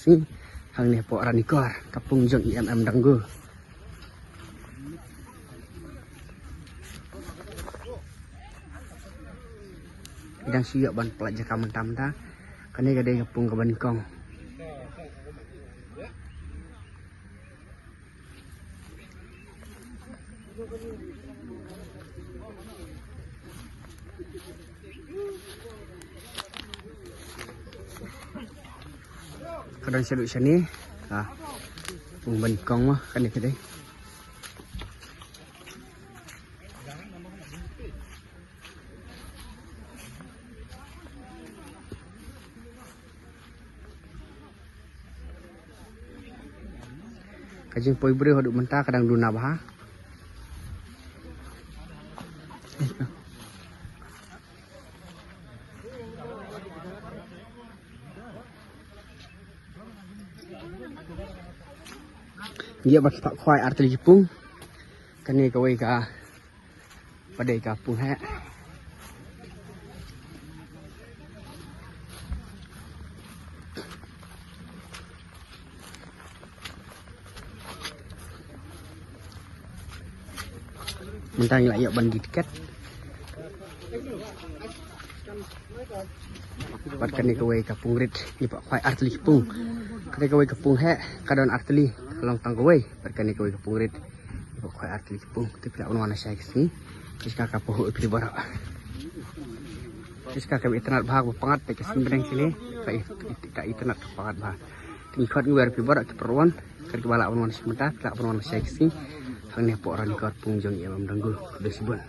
sini hang ni po ranikor kapung jong IMM Danggu. Idang siap ban pelajar kamen tamta kane gade kapung ke Banikong. Kadang seduk sini, pung Banikong mah kane gade. Kajing poi beri hoduk mentah kadang duna bah. Dia bak tak kuai arti Jepung. Kani kawai ka padai ka pung ha. Mentang lại ban tiket. Pat kani kawai ka pung rit ni pak kuai arti Jepung. Kani kawai ka pung ha kadon arti long tang kawai pat kani kawai ka pung rit. Pak kuai arti Jepung tapi tak mana saya kesini. Kiska ka poho ipli bara. Kiska ka internet bahag pangat pe kesin benang sini ka internet pangat bah. Tingkat luar pi bara keperluan kan kebala mana sementara tak mana saya kesini. Hang ni po ranikor pung jong IMM Danggu. Sudah sibun.